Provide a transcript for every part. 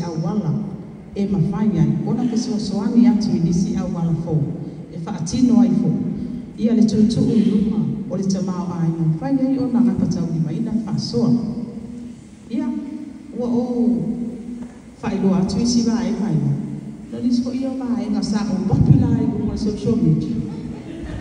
awala e mawhaia ona ke soani atu I nisi awala fo e whaatino ai fo ia le tutu I luma o le tamau Aiga whaia I ona ngapatau ni maina whasoa ia ua o whailo atu isi wa e whaia no nisi ko ia wa e ngasa o popular I kunga social media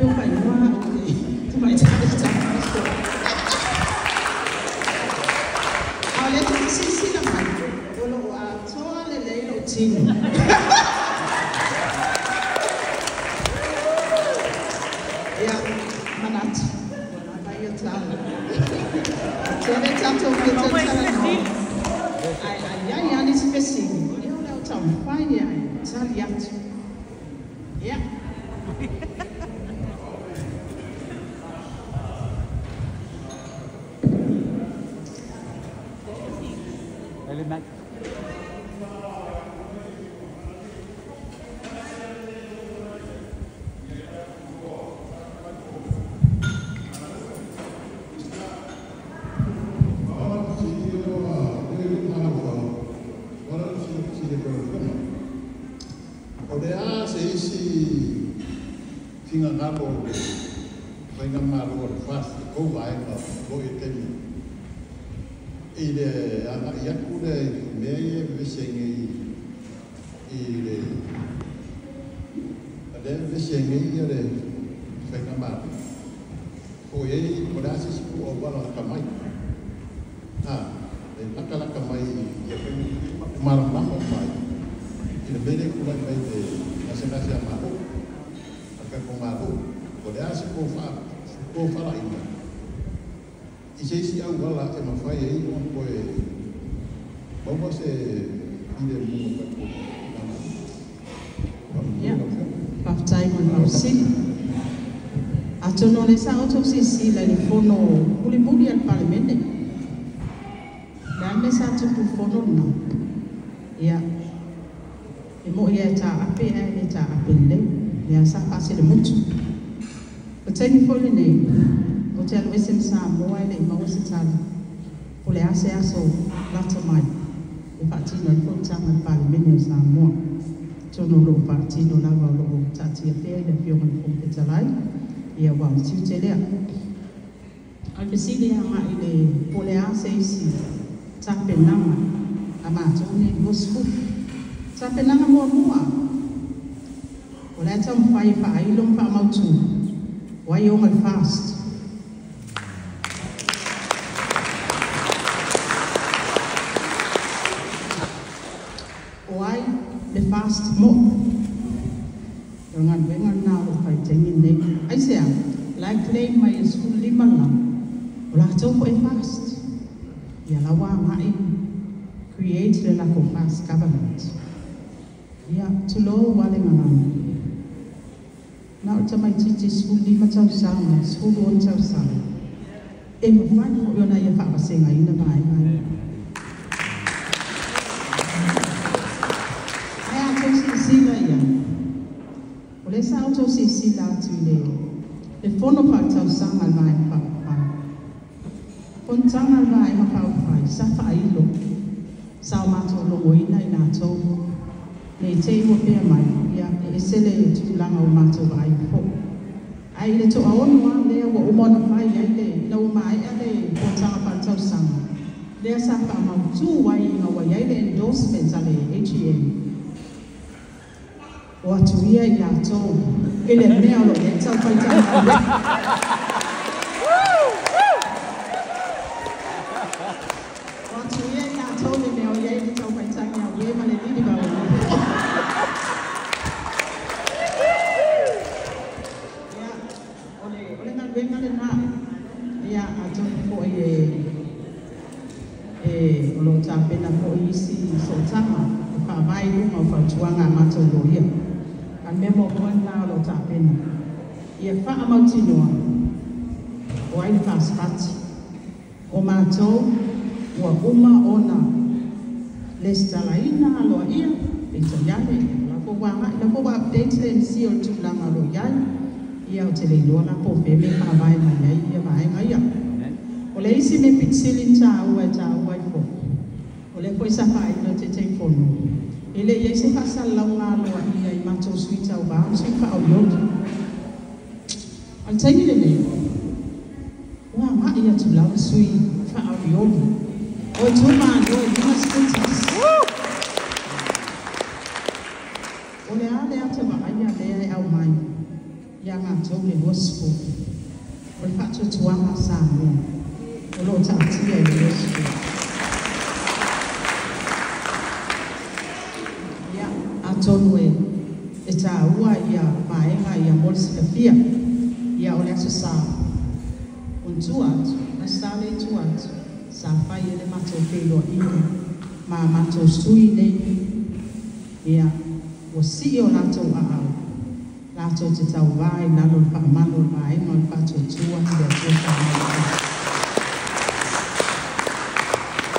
e whaia wa o le tumai tātata a le tu sisi na mai o lo a toa le leilo tino ia manati ona vai o tala tere tato mai tala no ai ani Fesili ia o le tau whaia Tali atu ia Element. Atono le sa auto sisi la fono Mulipola al Parlamento. La mesa tu fono no. Ya. E mo ia ta ape e ta apende. Ya sa pase le mutu. O teni fole ne. O te alo esen sa mo ele ma o se tala. O le ase aso lata mai. E fatino il fontana al Parlamento sa mo. Tono lo fatino la va lo tati e pe le fiore con petalai. Ia wau tiutelea. Ai Fesili ama I le pole ase isi tapenanga a mātone gospel. Tapenanga mua mua. O le tau mwhai whailo mwa mautu. Wai o ngai fast. Wai le fast mo. Ngan wengan na o pai tengin nei ai sea like claim mai school lima la ola tau ko e fast ya la wa mai create le la ko fast government ya to lo wale ngana na o tamai titi school lima tau sana school on tau sana e mo fai ko yo na ia fa senga ina mai mai ai a tau sila ya le sa auto sisi la tu le fono pa tau sanga mai pa pa fontana mai ma pa pa sa fa ilo sa ma to lo ina ina to le te mo pe mai ya e sele tu la ma ma to ai po ai le to aon wa le wo mo na fa ya le no mai ale fontana pa tau sanga le sa pa ma tu wa ina wa ya le endorsement ale HEM watu ia ia to ele mea lo le tau pai tau watu ia ia to le mea ia le tau pai tau ia we ma le lili ba ia ole ngal venga le na ia ato ko lo ta pena ko isi so tama pa mai lu ma fa tuanga ma to lo ia memo kon la lo tapena ia fa amatinoa o ai fast party o mato o uma ona lestalaina lo ia italiane la po wa update le si o tu la malo ia o tele lo la po pe me pa vai mai ia vai ngai o le isi me Fesili ta o fo o le koe sa pai no te fono. Ele ia se pasa lau ngā loa ia I matou suita o bao, se pa au yoti. Al taini le nei. Wa ma ia tu lau sui fa au yoti. O tu ma no I lima status. O le ale ate wa aia le au mai. Ia ngā tau le waspo. O le whatu tuanga sa mua. O lo ta atia I le waspo. Tonu e tā ua ia maenga ia molsi ka fia ia ole aso sa un tuatu na sale tuatu sa fai ele mato kelo ina ma mato sui nei ia o si o lato a au lato te tau vai nalo pa mano maenga o pato tuatu ia tuata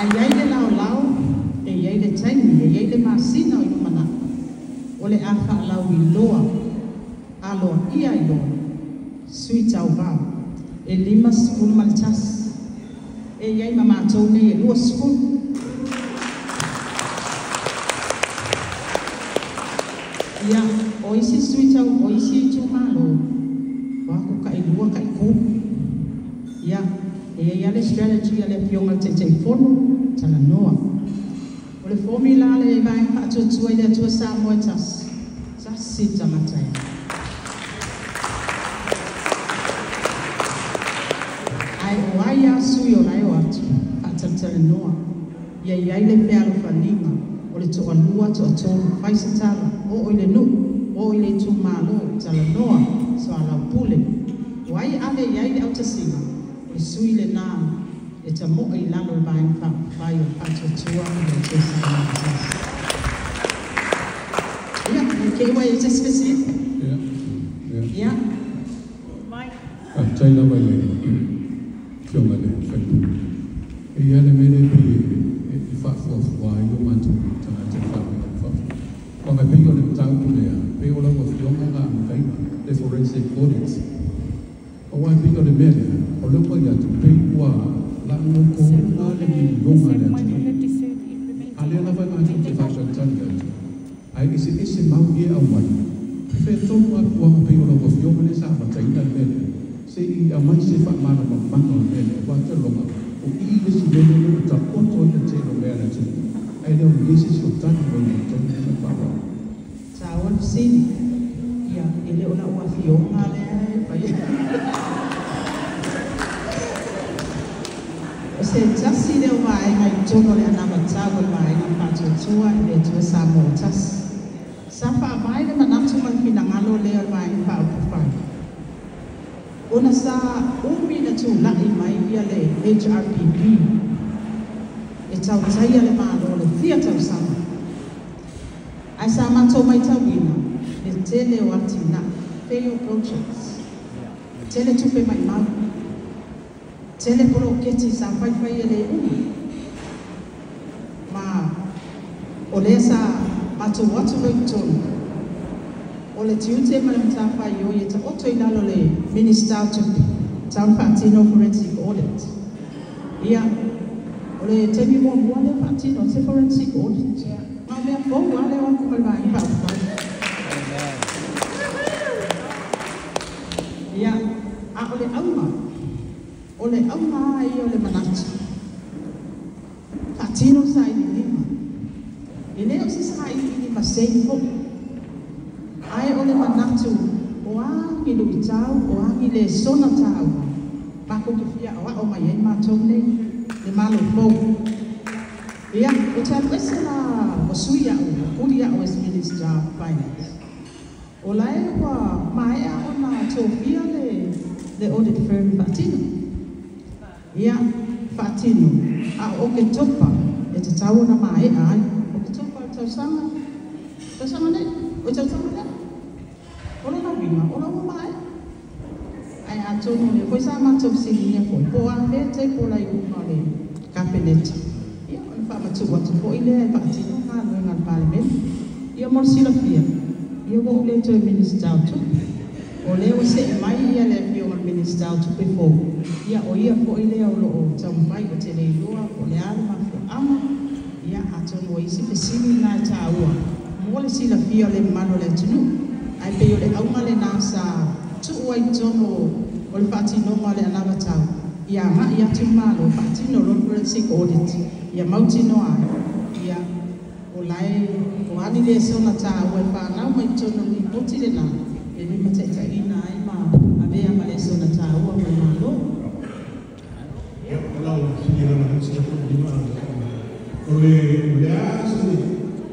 ai ai le lau lau e iai le taimi e iai le masina o inu mana ole afa lau I loa alo ia I loa sui tau vau e lima sepulu malitas e iai mamatou nei e lua sepulu ia o isi sui tau o isi tu malo wako kai lua kai ku ia e ia le strategy ale pionga te fono tala noa o le formula le vai fatu tua ia tua sa moitas sa sita matai ai o ai asu yo lai o atu atatele noa ia ia le pealo falinga o le toa lua toa tolu faisa tala o ile nu o ile tu malo tala noa so ala pule o ai ale ia le autasima o sui le na e ta mo I lalo vai fa vai o pato tua o te sa ia ke wai e specific ia mai tai la vai le kio male fa e ia le mele pe e fa fo vai o mantu tana te fa fa o me pe o le tau tu le pe o la o fio nga kai le forensic audit o wa pe o le mele o le ko ia tu pe wa la no ko na le mi longa le ale la vai mantu te fa tanga ai ese mau ia au mai fe tonu a wa pe o la ko fio mele sa fa tai na mele se I a mai se fa mana ma mano mele wa te longa o I le si mele no ta poto te te no mele te ai le o ese so tani mo ni to ni pa pa sa on sin ia ele ona wa fio ale pa se tasi le vai ai tono le ana matawa vai na pato tua e tua sa motas sa fa vai le manatu man pinangalo le vai pa ku fai ona sa umi na tu la I mai ia le HRPP e tau taia le malo le theater sama ai sa mato mai tawina le tele wati na fail projects tele tupe mai mau tele polo keti sa fai ele ma ole sa mato watu tonu ole tiute malamta fai yo yeta oto ilalo le minister tupi town patino forensic audit ia ole temi mo wale patino se forensic audit ma me fo wale wa kuma ba pa ia a ole auma ai ole manatu patino sai ni lima ele o se sai ni ma sei fo ai ole manatu o angi lu tau o angi le sona tau pa ko fia o mai ai ma tone le malo fo ia o ta pesela o suia o kuria o minister finance o lai wa mai a ona tofia le audit firm patino ia patino a o ke topa e te tau na mai ai o ke topa tau sama ne o tau sama ne ona na bima ona mo mai ai a tono le foi sa ma top sini ne foi po a me te po la yu ma le cabinet ia on fa ma tu wat po ile patino na no ngal parliament ia mo sila fia ia go le to minister to o le o se mai ia le fio ma minister to before ia o ia po ile o lo tau mai o te le lua o le ala ma fo ama ia atonu o isi Fesili na taua mo le sila fia le malo le tunu ai pe o le aunga le nasa tu ai tono o le whaatinoga le anawa tau ia ma'i atu malo whaatino forensic audit ia mautino ai ia o lai o ani le sona tau e whanau mai tono ni poti le nā e ni matetaina ai ma avea ma le sona tau o mai malo ia ola o sinila ma le sila di ma o le aso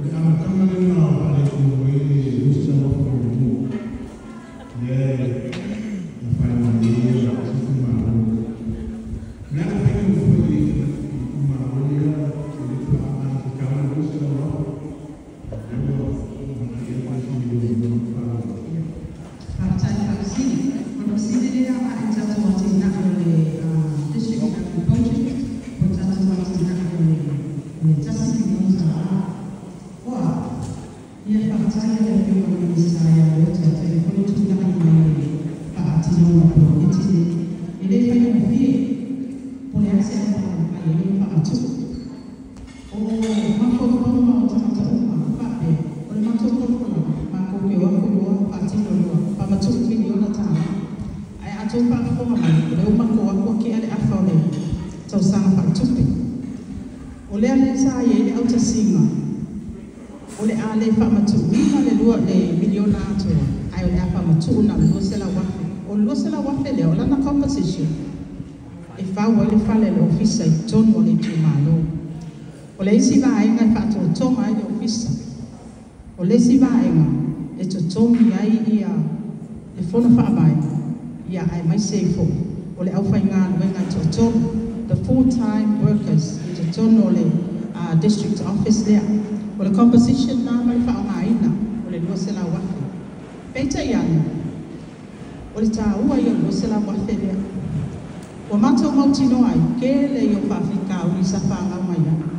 le amatanga le na ale ko e usa no ko mu ia na fai ma ni la situ ma na na pe ko foi ma o le pa ma ka ma usa no o le isi vaenga e whaatotonga ai le ofisa. O le isi vaenga e totongi ai ia le whona whaavai ia ai mai seifo. O le awhainga wenga totonga the full-time workers e totonga o le district office lea. O le composition na mai whaonga ina o le luasela wafe. Peita iana o le tāua i o luasela wafe lea. O mato mautino ai ke le i o whawhika uri sa whaanga mai ana.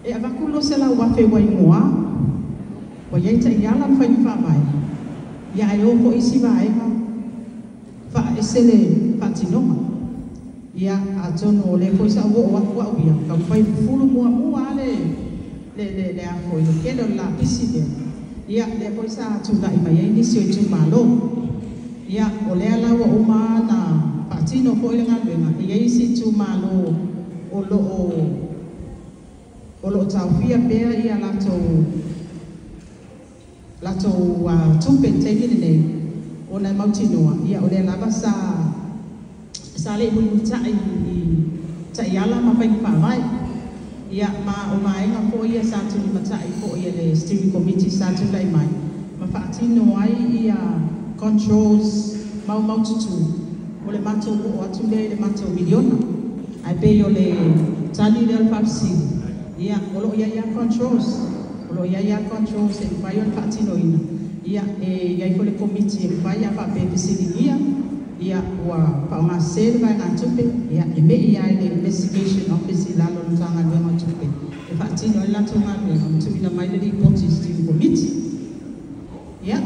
E avakulo se la wafe wai moa, wa yaita iala mwhai whawai, ia e oko isi waenga, wha esele patinoma, ia a tono le koisa o wakua uia, ka mwhai fulu mua le afo i kelo la pisi de, ia le koisa atu la ima ia inisi o itu malo, ia o le alawa o maa na patino ko ilenga luenga, ia isi itu malo o lo taufia bea ia lato tupe tegini nei o na mautinoa ia o le lava sa le hulu tai ala ma pai whawai ia ma o maenga po ia sa tuli matai po ia le steering committee sa tulai mai ma whaatino ai ia controls maututu o le mato o atu le mato miliona ai pe o le Tali le Fesili ia olo ia controls e vai on patino ina ia ia ko le committee vai a pa Fesili ia wa pa ma se vai na tupe ia e me ia le investigation office la lo tanga le ma tupe e patino la tanga le ma tupe ina mai le report steering committee ia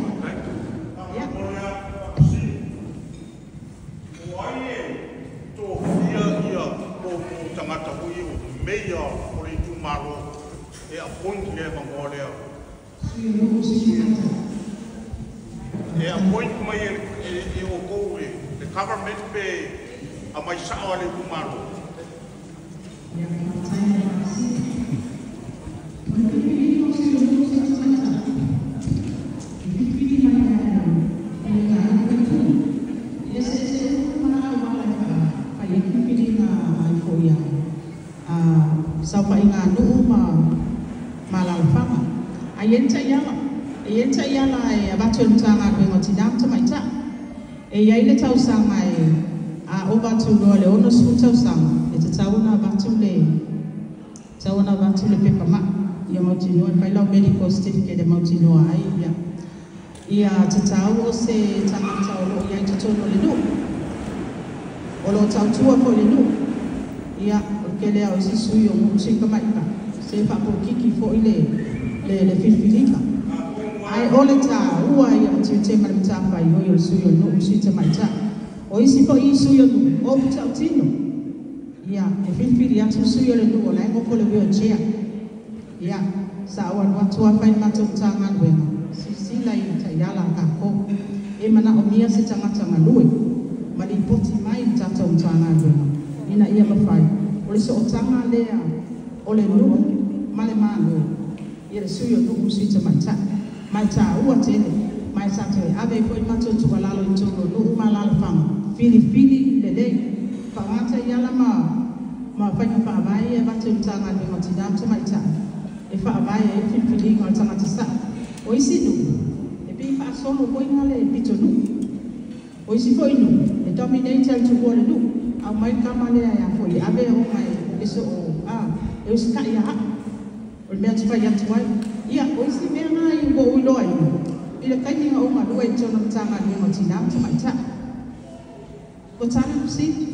meia por itu malo e a point le mangolea e a point mai e o koe the government pe a mai sawa le kumaro saupa inga nuu ma lalafama ayenta yala e abatu ntanga kwengo tidamta maita e yaile tausanga a obatu le ono su tausanga e tatauna abatu le pepa ma ia mautino e paila medical certificate e mautino ai ia tatau o se tangata o ia totono le nu o lo tautua ko le nu ia kele au si sui o musi kamaika se fa po kiki fo ile le filfilika ai oleta ua ia tete malita fa yo sui o no si te maita o isi fo i sui o no o tino ia e filifili atu sui o le nuu o le aingo ko le wheelchair ia sa awa watua fai matou tanga luenga sisila i taiala kako e mana o mia se tangata ngalue ma li poti mai tatou tanga luenga ina ia mawhai o le so o tanga lea o le nuu ma le malo ia le sui o nuu suita mai ta ua tele mai sa te ave ko i matou tukalalo i tolo nuu ma lalo fanga filifili le lei whangata iala ma whainga whaavai e watu tanga ni ngoti nātu mai tā. E whaavai e whiwhiri ngā tangata sa. O isi nu, e pi whaasolo koi ngale e pito nu. O isi fo inu, e dominator tu kua le nu. Au mai kamale a foi, ave o mai e so o, e usi kai a. O le mea tu whai atu wai. Ia, o isi mea ngā i wo uiloa inu. I le kai ninga o ma lua i tona tanga ni ngoti nātu mai tā. Ko tāna kusi?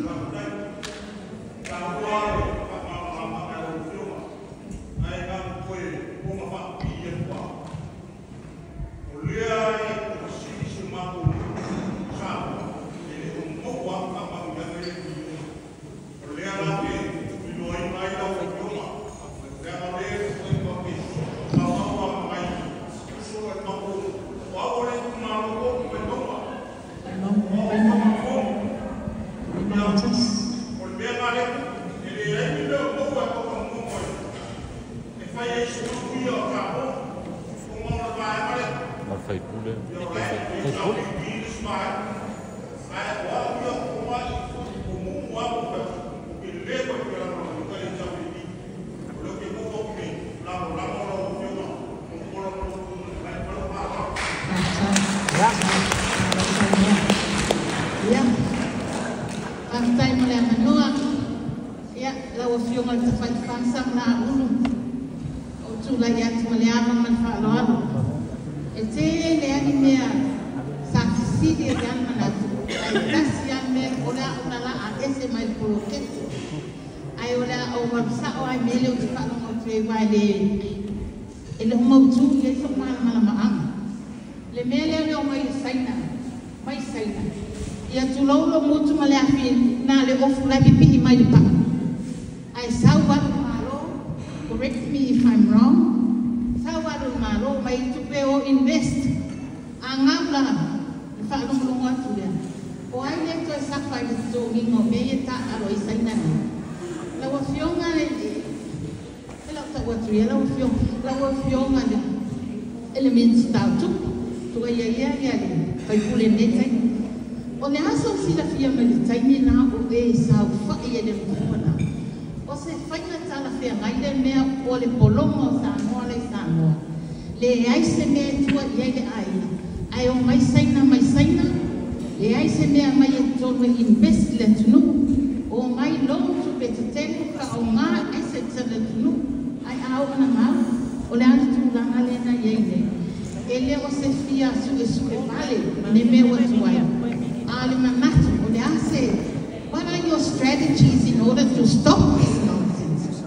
What are your strategies in order to stop this nonsense?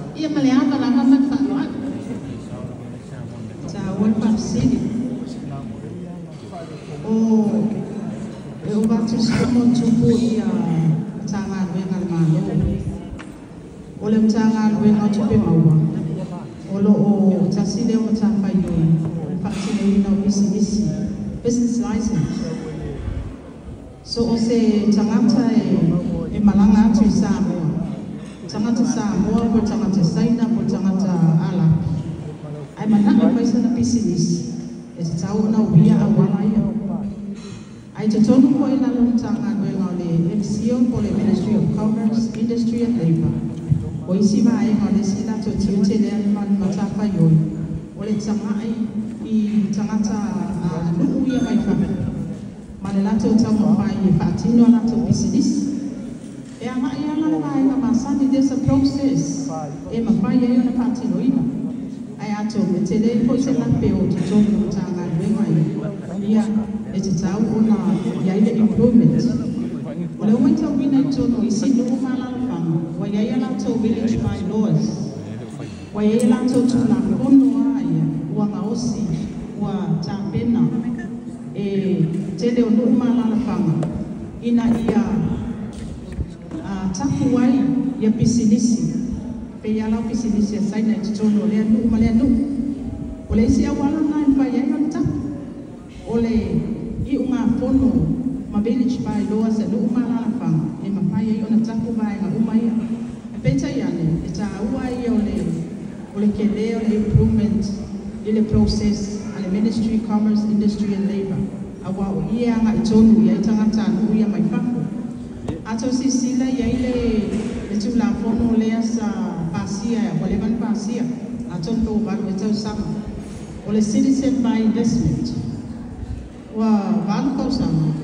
Fesili. Eu bato como tupo ia tangan wengal malo. Oleh tangan wengal tupe mawa. Olo o tasile o tafayo. Fasili ina business license. So o se tangata e malanga atu Samoa. Tangata Samoa po tangata Saina po tangata ala. Ai mananga paisa na business. E te tau na uia a wala ia. Ai te tonu ko e lalo tanga wenga le MCO po le Ministry of Commerce, Industry and Labour. O isi mai ma le sila to tiute le man matafa yoi. O le tanga I tangata nuku ia mai fa. Ma le lato tamo fai e fatino lato business. E ama ia la mai ma masani there's a process. E ma fai e ona fatino ina. Ai ato me te le po se la peo te tonu tanga wenga ia e te tau ona ia ile employment. O le waita wina tono isi nuku malalafanga. Wa ia lato village by laws. Wa ia lato tuna kono aia. Wa ngaosi. Wa tapena. E tele o nuku malalafanga. Ina ia tapu wai ia pisi nisi. Pe ia lau pisi nisi a saina i tono lea nu ma lea nu. O le isi awala na i whai ai o tapu. O le i unga fono ma village pai loa se nu ma la whanga. E ma whai ai o na tapu bai nga uma ia. E peta iane, e ta ua ia o le ke leo le improvement i le process a le Ministry, Commerce, Industry and Labour. Awa o ia nga i tonu ia i tangata anu ia mai whafu. Ato si sila ia i le tula fono lea sa pasia, o le man pasia. Ato to baru e tau sama. O le citizen by investment. Wa valu kau sama.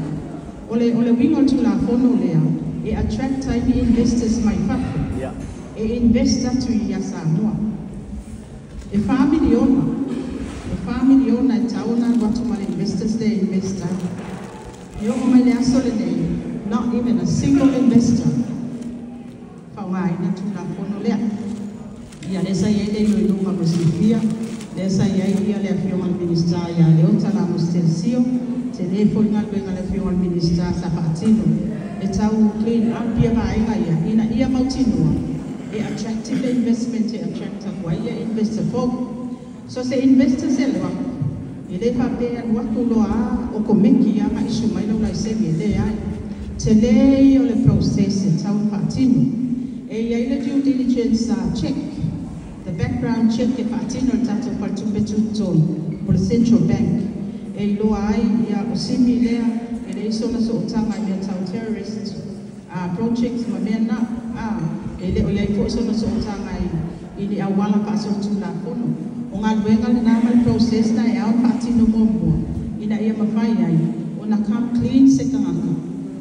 O le wingo tula fono lea e attract tiny investors mai whafu. E invest atu i a Samoa. E family owner e tauna watu male investors there invest atu. E o mai le aso le nei, not even a single investor. Whaungai na tula fono lea. Ia lesa ia le ilo ilunga musifia, lesa ia ia le afio al minister ia le otala mustensio, telefo inga luenga le afio al minister sa patino. E tau clean up ia vaenga ia, ia mautinua. E attractive investment e attracta kwa ia investor folk. So se investor se lewa, e le papea watu loa o komeki ia ma isu mai lau lai semi le ai. Te le o le process e tau patino. E ia ile due diligence check, the background check e patino tato partumbe tuton por Central Bank. E iloa ai ia o simi lea, e le iso na so otanga i mea tau terrorist projects ma mea na, ele o iai fo so na so otanga i ni awala pa so tula kono. O ngā luenga le nāma process na e au patino mombua. Ina ia mawhai ai, o na come clean se kangaka.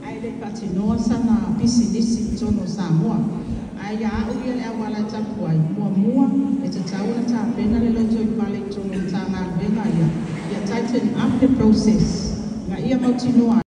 Ai le patinoa sana pisi nisi tono Samoa. Ai a au ia le awala tapu ai, mua, e te tau na tā pena le loto i pale tono tā ngā luenga ia. Ia tighten up the process. Ngā ia mautinoa.